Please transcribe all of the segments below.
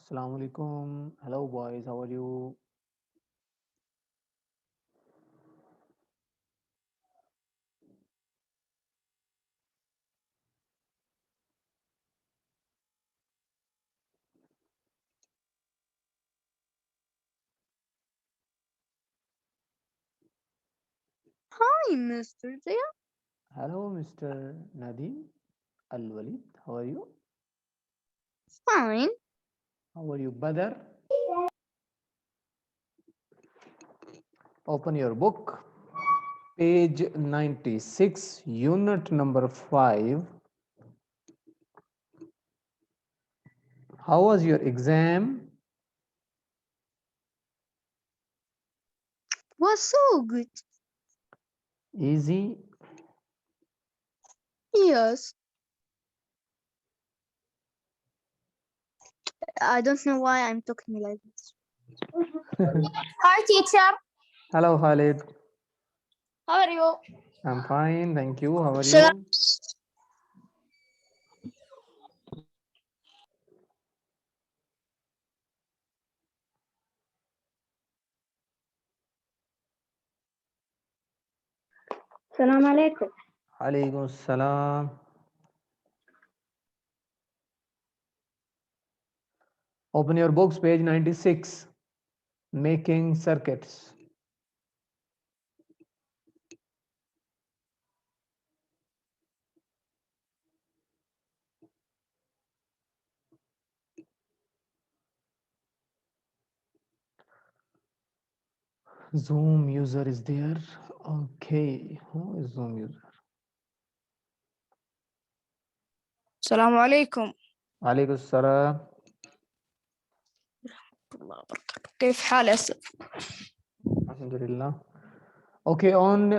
Assalamu alaikum. Hello, boys. How are you? Hi, Mr. Zia. Hello, Mr. Nadim Al Walid. How are you? Fine. How are you, brother? Open your book. Page 96, unit number 5. How was your exam? Was so good. Easy. Yes. I don't know why I'm talking like this. Hi, teacher. Hello, Khalid. How are you? I'm fine. Thank you. How are Salam. you? Salam alaikum. Alaikum salam. Open your books, page 96. Making circuits. Zoom user is there. Okay. Who is Zoom user? Salam alaikum. Alaikum salam. كيف حالك؟ Alhamdulillah. Okay, on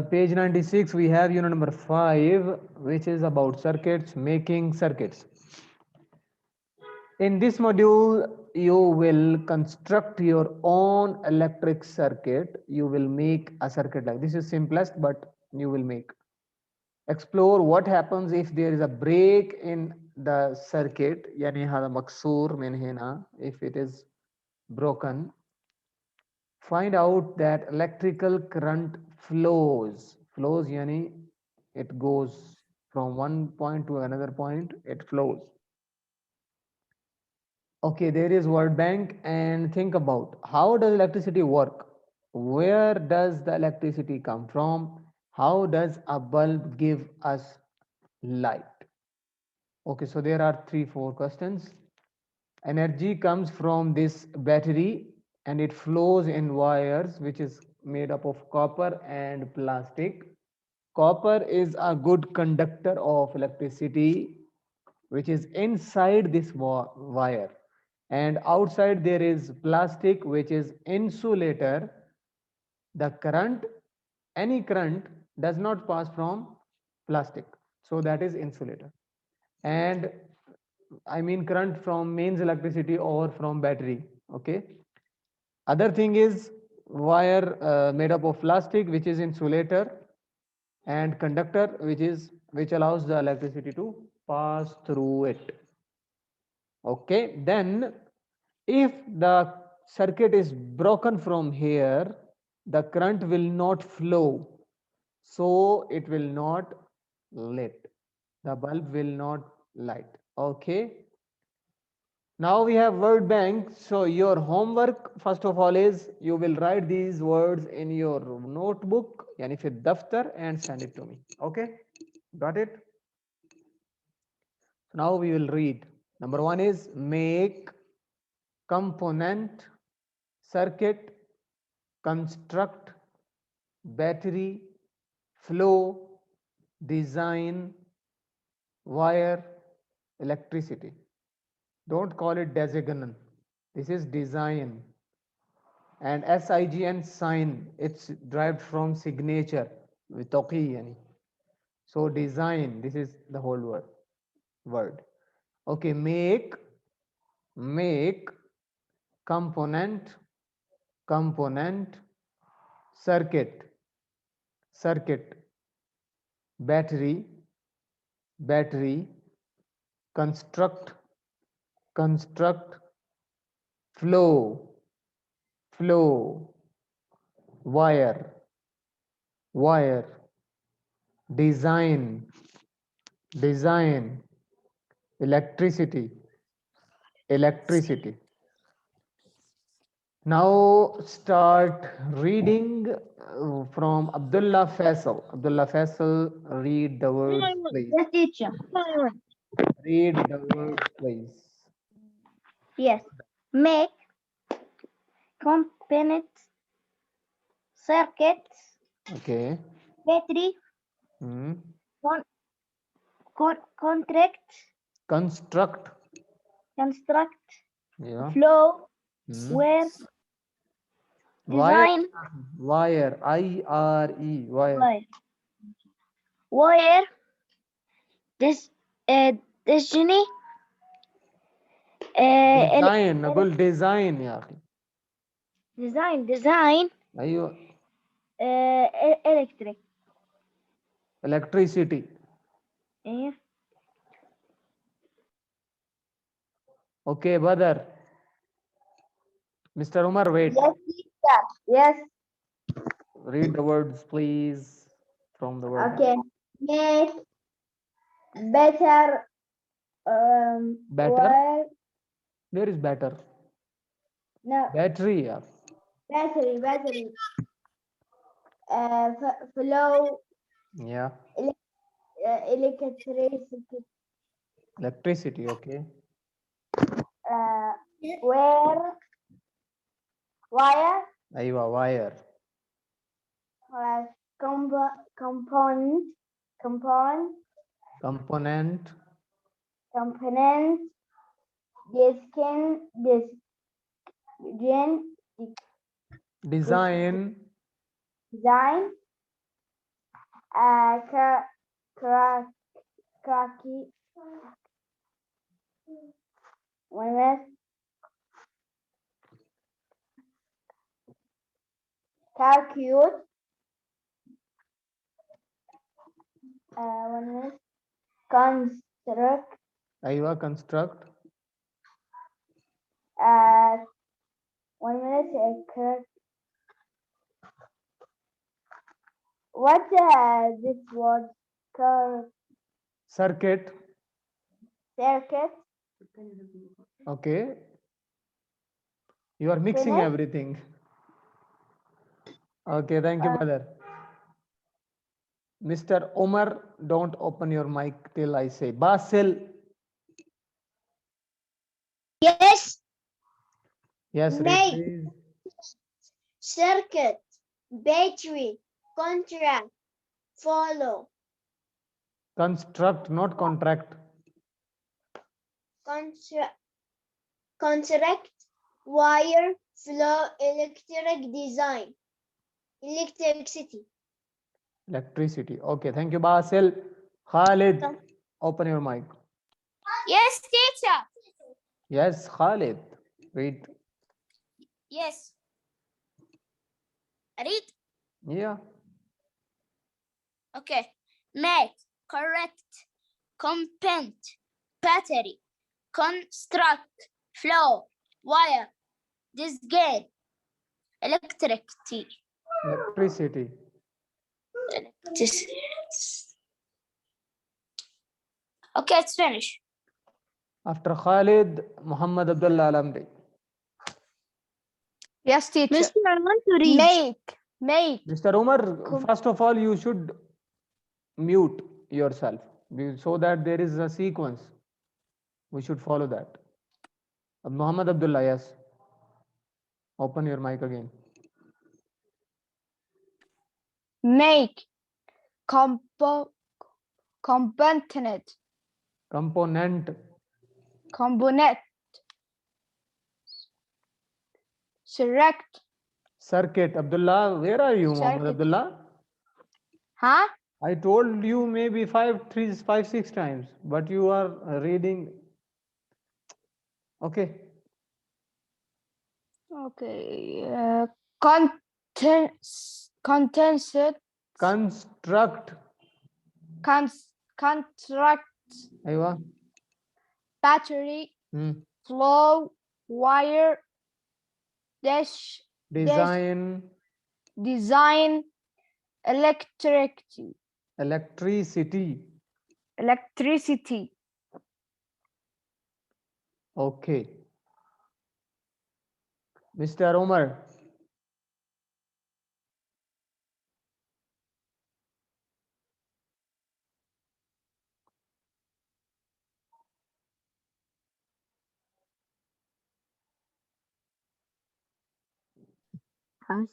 page 96, we have unit number 5, which is about circuits, making circuits. In this module, you will construct your own electric circuit. You will make a circuit like this is simplest, but you will make. Explore what happens if there is a break in the circuit, yani hada maksur min hina, if it is broken. Find out that electrical current flows yani it goes from one point to another point, it flows. Okay, there is word bank, and think about how does electricity work, where does the electricity come from, how does a bulb give us light. Okay, so there are 3 4 questions. Energy comes from this battery and it flows in wires which is made up of copper and plastic. Copper is a good conductor of electricity which is inside this wire, and outside there is plastic which is insulator. The current, any current does not pass from plastic, so that is insulator. And I mean current from means electricity or from battery. Okay. Other thing is wire made up of plastic, which is insulator, and conductor, which allows the electricity to pass through it. Okay. Then, if the circuit is broken from here, the current will not flow, so it will not lit. The bulb will not light. Okay. Now we have word bank. So your homework first of all is you will write these words in your notebook, yani fi daftar, and send it to me. Okay, got it? Now we will read. Number 1 is make, component, circuit, construct, battery, flow, design, wire, electricity. Don't call it design. This is design. And SIGN sign, it's derived from signature with toqi yani. So design, this is the whole word. Okay, make, component, component, circuit, circuit, battery, battery, construct, construct, flow, flow, wire, wire, design, design, electricity, electricity. Now start reading from Abdullah Faisal. Abdullah Faisal, read the words, please. Yes, teacher. Read the words, please. Yes. Make components, circuits, Okay. battery, Hmm. contract, Construct. construct, Yeah. flow, Hmm. wire, Wire. design, Wire. I-R-E. Wire. wire, this, destiny, Design. أقول design يا أخي. design, أيوة. electric. Electricity. إيه. Okay, Badar. Mr. Umar, wait. Yes, teacher. Yes. Read the words, please, from the word. Okay. Make better. Better. Wire. Where is better? No. Battery. Yeah. Battery. Flow. Yeah. Electricity. Electricity. Okay. Wire. أيوة. Wire. Component. Component. Design. Design. Cracky. Calculate. Construct. أيوة. Construct. 1 minute. What this word? Circuit. Circuit. Okay. You are mixing Finish. everything. Okay. Thank you, brother. Mr. Omar, don't open your mic till I say. Basil. Yes. Yes, read, Make. please. Circuit. Battery. Contract. Follow. Construct, not contract. Contract. Wire. Flow. Electric. Design. Electricity. Electricity. Okay, thank you, Basil. Khalid, open your mic. Yes, teacher. Yes, Khalid. Read. Yes. Read. Yeah. Okay. Make. Correct. Component. Battery. Construct. Flow. Wire. Design. Electricity. Electricity. Okay, it's finished. After Khalid, Muhammad Abdullah Alamri. Yes, teacher. Mister, I want to read. Make. Mr. Umar, first of all, you should mute yourself so that there is a sequence. We should follow that. Muhammad Abdullah, yes. Open your mic again. Make. Component. Component. Component. Select. Circuit. Abdullah, where are you, Muhammad Circuit. Abdullah? Huh? I told you maybe 6 times, but you are reading. Okay. Okay. Condensed. Construct. Contract. Aywa. Battery. Hmm. Flow. Wire. dash Design design electricity. electricity. Electricity. Okay. Mr. Omar.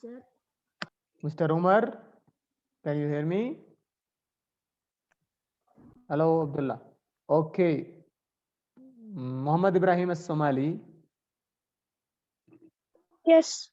sir. Mr. Umar, can you hear me? Hello, Abdullah. Okay. Muhammad Ibrahim As-Somali. Yes.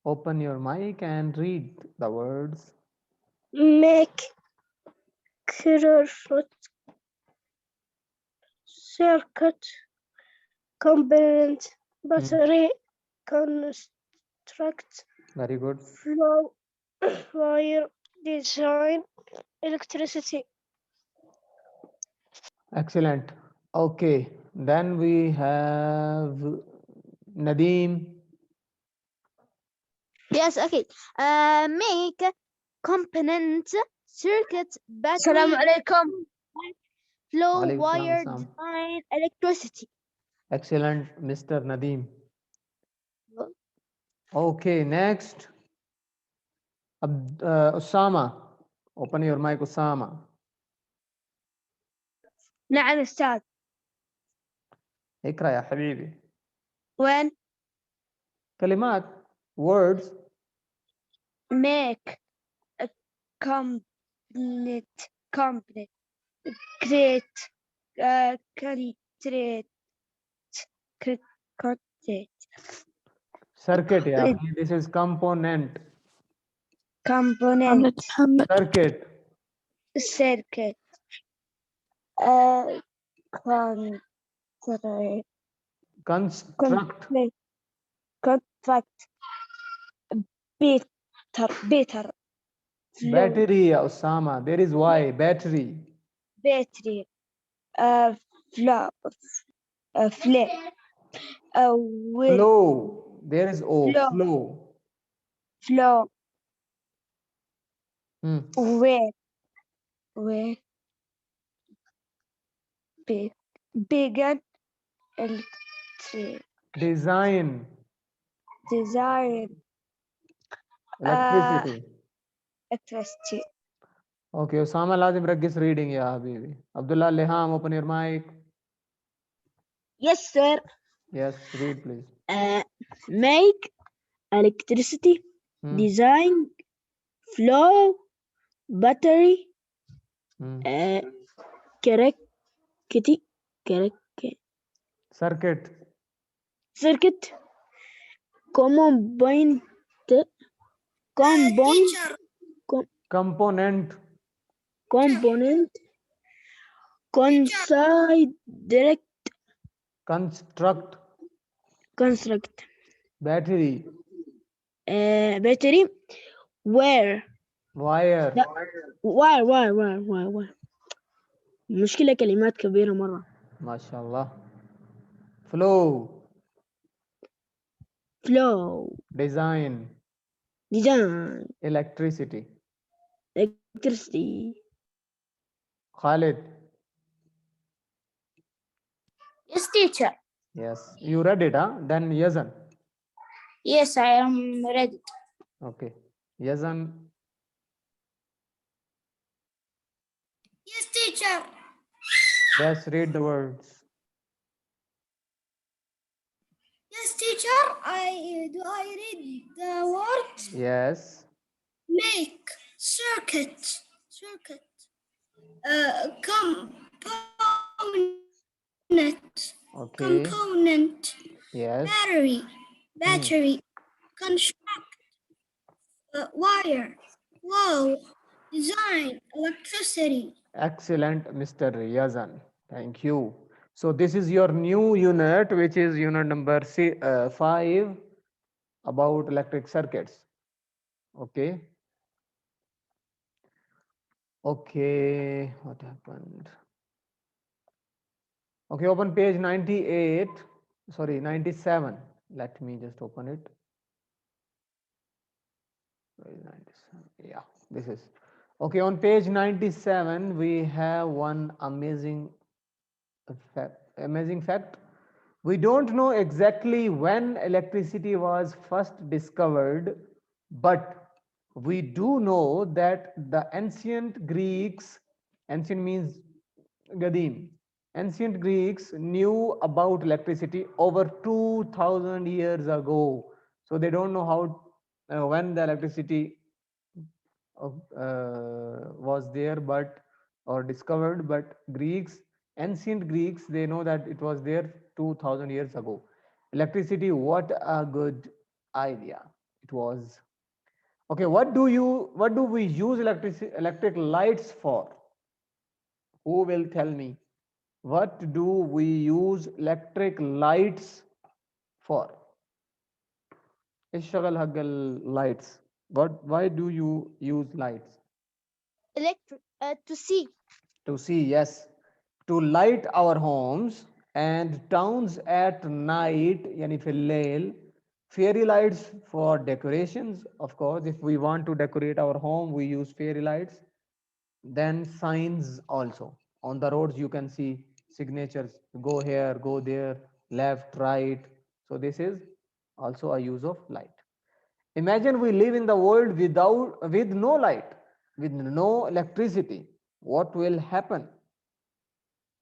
Open your mic and read the words. Make careful circuit component battery construct Very good. flow wire design electricity. Excellent. Okay. Then we have Nadeem. Yes, okay. Make component circuit battery Assalamu alaikum. flow Walaikum wire salam. design electricity. Excellent, Mr. Nadeem. Okay, next. Osama. Open your mic, Osama. نعم أستاذ. اقرأ يا حبيبي. When كلمات words. make a complete create calculate Circuit يا أخي. This is component. component Circuit. circuit contract Construct. contract better flow Battery يا أسامة. There is why. Battery. battery flow flame will Flow. There is O. Flow. Flow. flow Hmm. where began electric Design. design Electricity. electricity. Okay, أسامة لازم ركز reading يا حبيبي. Abdullah Leham, open your mic. Yes, sir. Yes, read please. Make electricity, Hmm. design, flow, battery, Hmm. correct, Circuit. circuit, component, Component. component, consider, Construct. construct, Battery. battery, where, Wire. لا. why مشكلة كلمات كبيرة مرة. ما شاء الله. Flow. flow, Design. design, Electricity. electricity. Khalid. Yes, teacher. Yes. You read it, huh? Then Yazan. Yes, I am ready. Okay. Yazan. Yes, teacher. Yes, read the words. Yes, teacher. I read the word Yes. make circuit Okay. component Yes. battery construct wire flow design electricity. Excellent, Mr. Yazan. Thank you. So this is your new unit, which is unit number 5 about electric circuits. Okay. Okay. What happened? Okay, open page 98. Sorry, 97. Let me just open it. Where is 97? Yeah, this is okay. On page 97, we have one amazing fact. We don't know exactly when electricity was first discovered, but we do know that the ancient Greeks, ancient means Gadim, ancient Greeks knew about electricity over 2000 years ago. So they don't know how when the electricity was there, but or discovered, but Greeks, ancient Greeks, they know that it was there 2000 years ago. Electricity, what a good idea it was. Okay, what do we use electric lights for? Who will tell me? What do we use electric lights for? اشتغل حق lights. Why do you use lights? electric to see. To see, yes, to light our homes and towns at night, yani fil layl. Fairy lights for decorations, of course. If we want to decorate our home, we use fairy lights. Then signs also. On the roads, you can see signatures, go here, go there, left, right. So this is also a use of light. Imagine we live in the world with no light, with no electricity. What will happen?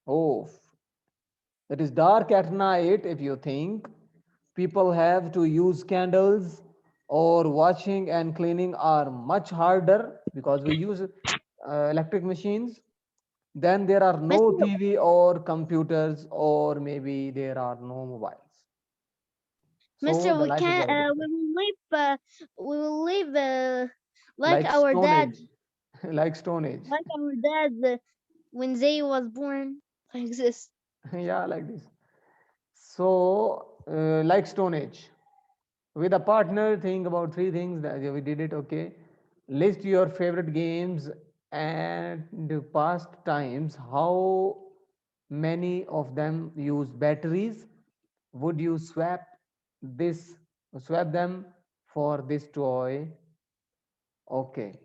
Oh, it is dark at night. If you think people have to use candles, or washing and cleaning are much harder because we use electric machines. Then there are no Mister, TV or computers, or maybe there are no mobiles. So Mister, the we life is can very we difficult. will live like Like our Stone dad, Age, like Stone Age. when they was born like this. Yeah, like this. So, like Stone Age. With a partner, think about three things that we did it. Okay, list your favorite games and past times. How many of them use batteries? Would you this swap them for this toy? Okay,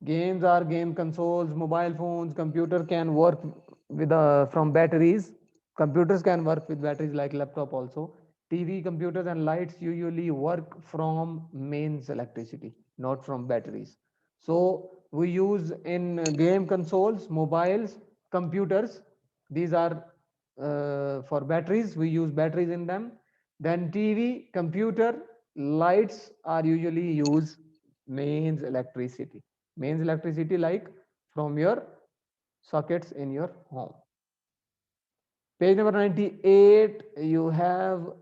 games are game consoles, mobile phones, computer can work with from batteries. Computers can work with batteries like laptop also. TV, computers, and lights usually work from mains electricity, not from batteries. So we use in game consoles, mobiles, computers. These are for batteries. We use batteries in them. Then TV, computer, lights are usually use mains electricity. Mains electricity like from your sockets in your home. Page number 98, you have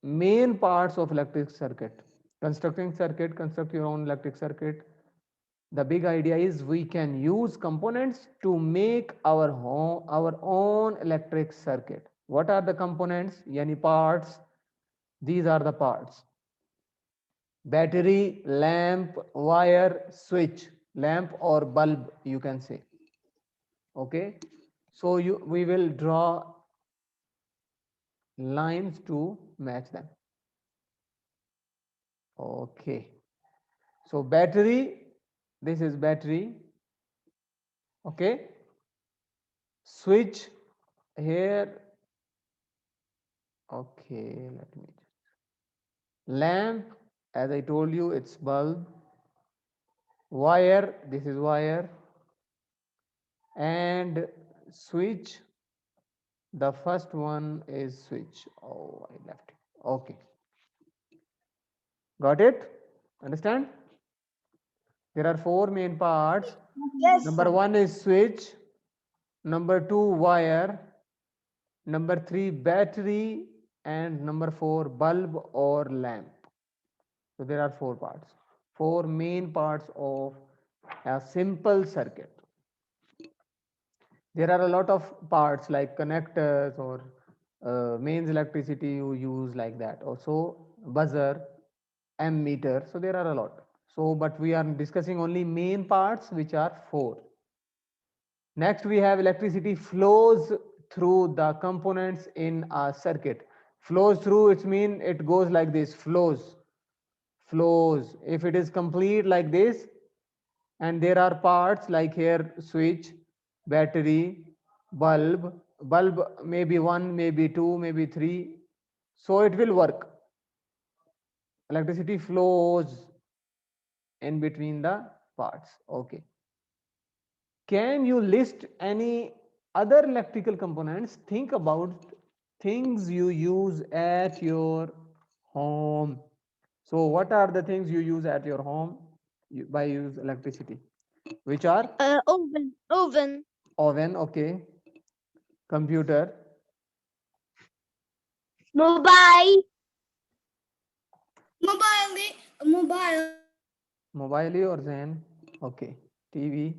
main parts of electric circuit. Constructing circuit, construct your own electric circuit. The big idea is we can use components to make our own electric circuit. What are the components? Yani parts. These are the parts: battery, lamp, wire, switch, lamp or bulb, you can say. Okay, so we will draw lines to match them. Okay, so battery, this is battery. Okay, switch here. Okay, let me lamp, as I told you, it's bulb. Wire, this is wire. And switch, the first one is switch. Oh, I left it. Okay, got it? Understand? There are four main parts. Yes, Number one is switch, number two wire, number three battery, and number four bulb or lamp. So there are four parts, four main parts of a simple circuit. There are a lot of parts like connectors or mains electricity you use like that. Also buzzer, ammeter. So there are a lot. So, but we are discussing only main parts, which are four. Next, we have electricity flows through the components in a circuit. Flows through, it's mean it goes like this, flows. Flows. If it is complete like this, and there are parts like here, switch, battery, bulb maybe one, maybe two, maybe three. So it will work. Electricity flows in between the parts. Okay. Can you list any other electrical components? Think about things you use at your home. So what are the things you use at your home by use electricity? Which are Oven. oven, okay, computer, Mobile. Mobile. mobile or Zen, okay, TV,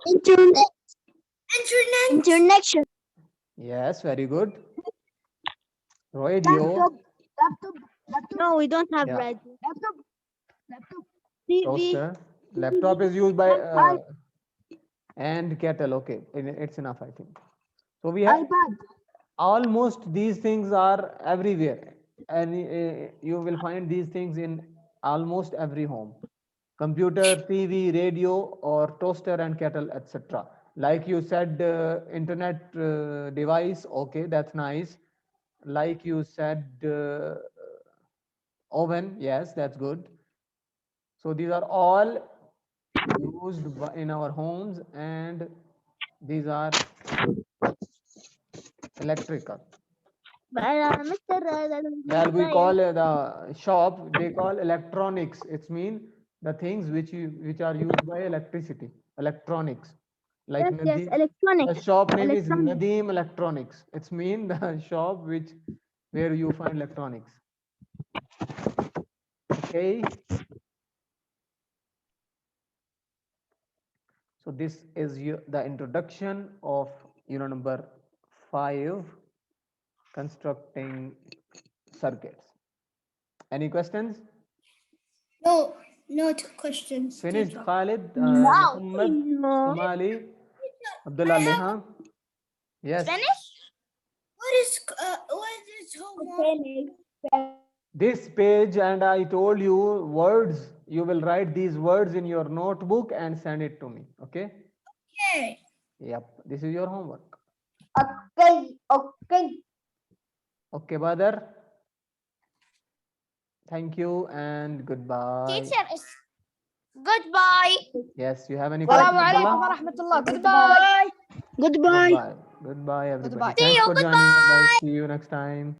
Internet. Internet. Internet. yes, very good. Radio, No, we don't have yeah. radio. TV. Toaster, laptop is used by and kettle, okay, it's enough, I think. So we have almost these things are everywhere, and you will find these things in almost every home: computer, TV, radio, or toaster and kettle, etc. Like you said, internet device, okay, that's nice. Like you said, oven, yes, that's good. So these are all used in our homes, and these are electrical. Well, we call the shop, they call electronics. It's mean the things which are used by electricity, electronics. Like Yes, yes, Nadeem, the electronics. shop name is Electronics. Nadeem Electronics. It's mean the shop where you find electronics. Okay. So this is the introduction of unit number 5, constructing circuits. Any questions? No, not questions. Finished, teacher. Khalid, No. Muhammad, No. Somali, Abdullah Leha. Yes. What is homework? This page, and I told you words, you will write these words in your notebook and send it to me. Okay? Okay. Yep. This is your homework. Okay. Okay, Badar. Thank you and goodbye. Teacher is goodbye. Yes, you have any Assalamu questions? alaikum Abdullah? wa rahmatullah. Goodbye. Goodbye. Goodbye. Goodbye, everybody. See Thanks you. for joining. Bye. See you next time.